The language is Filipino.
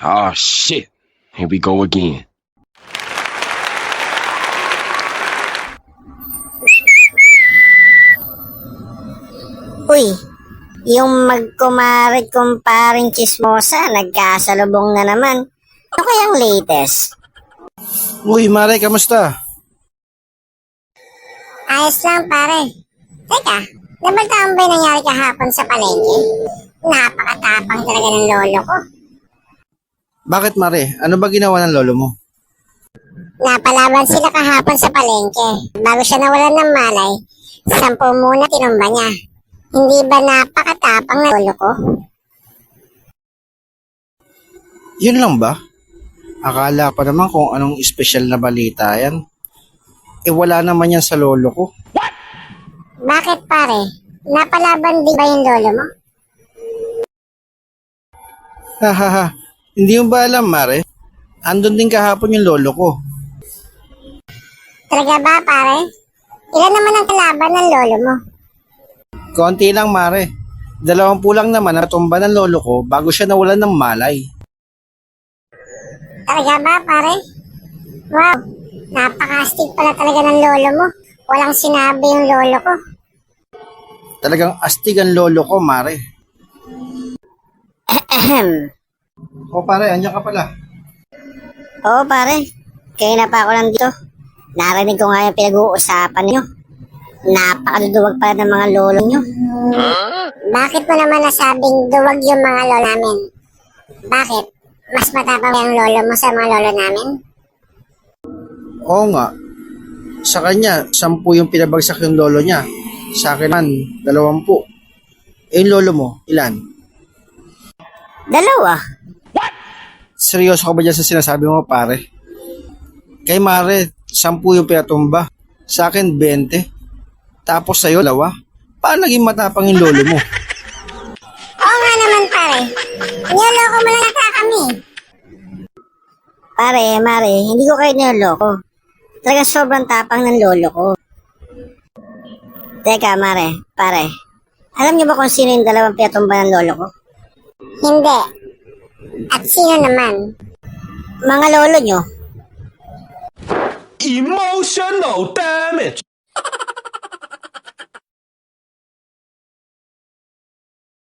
Oh shit. Here we go again. Uy, yung magkumare-kumparing chismosa, nagkasalubong na naman. Ano kayang latest? Uy, Mare, kamusta? Ayos lang, pare. Teka, nabaltaan ba yung nangyari kahapon sa palengke? Napakatapang talaga ng lolo ko. Bakit, Mare? Ano ba ginawa ng lolo mo? Napalaban sila kahapon sa palengke. Bago siya nawalan ng malay, 10 muna tinumba niya. Hindi ba napakatapang ng lolo ko? Yun lang ba? Akala pa naman kung anong espesyal na balita yan. Wala naman yan sa lolo ko. Bakit pare? Napalaban din ba yung lolo mo? Hahaha, hindi mo ba alam, Mare? Andun din kahapon yung lolo ko. Talaga ba pare? Ilan naman ang kalaban ng lolo mo? Konti lang, Mare. 20 lang naman natumba ng lolo ko bago siya nawalan ng malay. Talaga ba pare? Wow, napakastig pala talaga ng lolo mo. Walang sinabi yung lolo ko. Talagang astig ang lolo ko, Mare. O pare, andiyan ka pala. Oo pare, kaya na pa ako nandito. Narinig ko nga yung pinag-uusapan niyo. Napakaduduwag pala ng mga lolo niyo. Bakit mo naman nasabing duwag yung mga lolo namin? Bakit? Mas matapang yung lolo mo sa mga lolo namin? Oo nga. Sa kanya, 10 yung pinabagsak yung lolo niya. Sa akin man, 20. Yung lolo mo, ilan? 2. Seryoso ka ba dyan sa sinasabi mo, pare? Kay Mare, 10 yung pinatumba. Sa akin, 20. Tapos sa'yo, 2. Paano naging matapang yung lolo mo? Oo nga naman pare. Niloloko mo lang ata kami. Pare, Mare, hindi ko kayo niloloko. Talaga sobrang tapang ng lolo ko. Teka, Mare, pare. Alam niyo ba kung sino yung 2 pinatumba ng lolo ko? Hindi. At sino naman? Mga lolo nyo. Emotional damage.